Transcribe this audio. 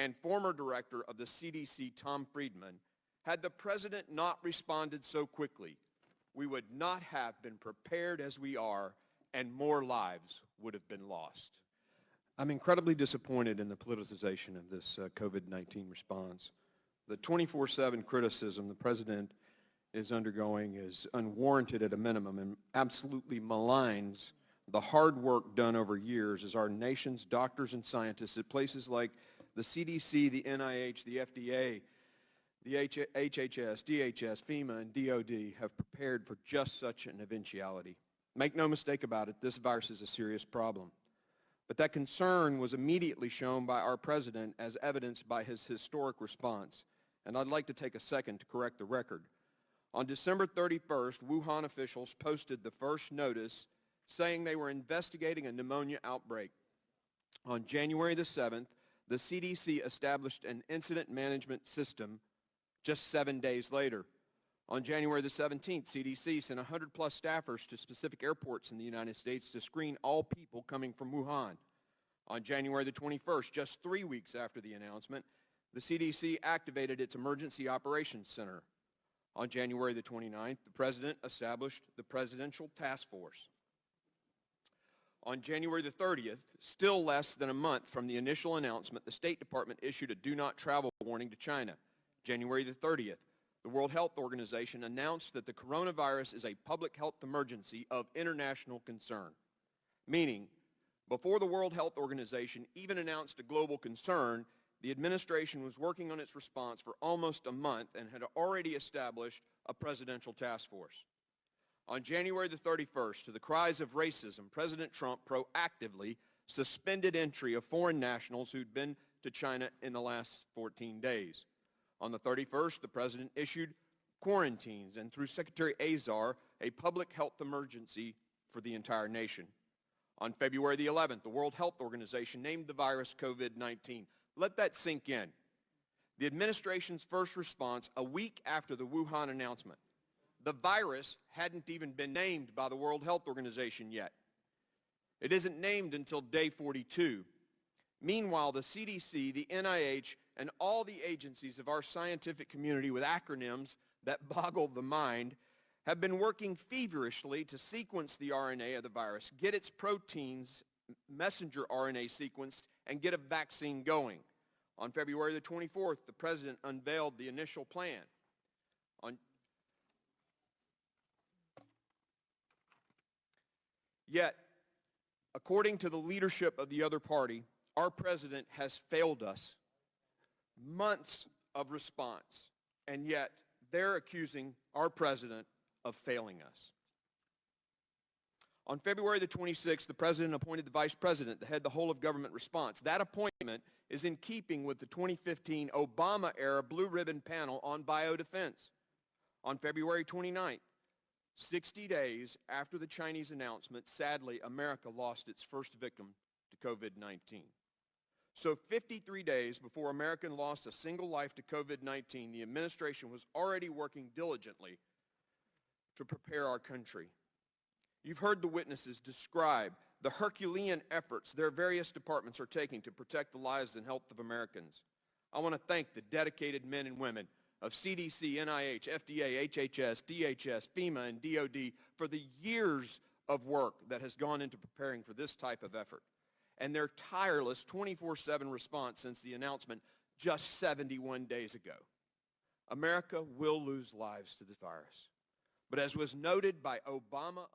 and former director of the CDC, Tom Friedman, had the president not responded so quickly, we would not have been prepared as we are, and more lives would have been lost. I'm incredibly disappointed in the politicization of this COVID-19 response. The 24/7 criticism the president is undergoing is unwarranted at a minimum and absolutely maligns the hard work done over years as our nation's doctors and scientists at places like the CDC, the NIH, the FDA, the HHS, DHS, FEMA, and DOD have prepared for just such an eventuality. Make no mistake about it, this virus is a serious problem. But that concern was immediately shown by our president as evidenced by his historic response. And I'd like to take a second to correct the record. On December 31st, Wuhan officials posted the first notice saying they were investigating a pneumonia outbreak. On January the 7th, the CDC established an incident management system just 7 days later. On January the 17th, CDC sent 100-plus staffers to specific airports in the United States to screen all people coming from Wuhan. On January the 21st, just 3 weeks after the announcement, the CDC activated its Emergency Operations Center. On January the 29th, the President established the Presidential Task Force. On January the 30th, still less than a month from the initial announcement, the State Department issued a do not travel warning to China. January the 30th, the World Health Organization announced that the coronavirus is a public health emergency of international concern, meaning before the World Health Organization even announced a global concern, the administration was working on its response for almost a month and had already established a presidential task force. On January the 31st, to the cries of racism, President Trump proactively suspended entry of foreign nationals who'd been to China in the last 14 days. On the 31st, the president issued quarantines and, through Secretary Azar, a public health emergency for the entire nation. On February the 11th, the World Health Organization named the virus COVID-19. Let that sink in. The administration's first response a week after the Wuhan announcement. The virus hadn't even been named by the World Health Organization yet. It isn't named until day 42. Meanwhile, the CDC, the NIH, and all the agencies of our scientific community with acronyms that boggle the mind have been working feverishly to sequence the RNA of the virus, get its proteins, messenger RNA sequenced, and get a vaccine going. On February the 24th, the president unveiled the initial plan. Yet, according to the leadership of the other party, our president has failed us. Months of response, and yet they're accusing our president of failing us. On February the 26th, the president appointed the vice president to head the whole of government response. That appointment is in keeping with the 2015 Obama-era Blue Ribbon Panel on Biodefense. On February 29th, 60 days after the Chinese announcement, sadly, America lost its first victim to COVID-19. So 53 days before America lost a single life to COVID-19, the administration was already working diligently to prepare our country. You've heard the witnesses describe the Herculean efforts their various departments are taking to protect the lives and health of Americans. I want to thank the dedicated men and women of CDC, NIH, FDA, HHS, DHS, FEMA, and DOD for the years of work that has gone into preparing for this type of effort, and their tireless 24/7 response since the announcement just 71 days ago. America will lose lives to this virus. But as was noted by Obama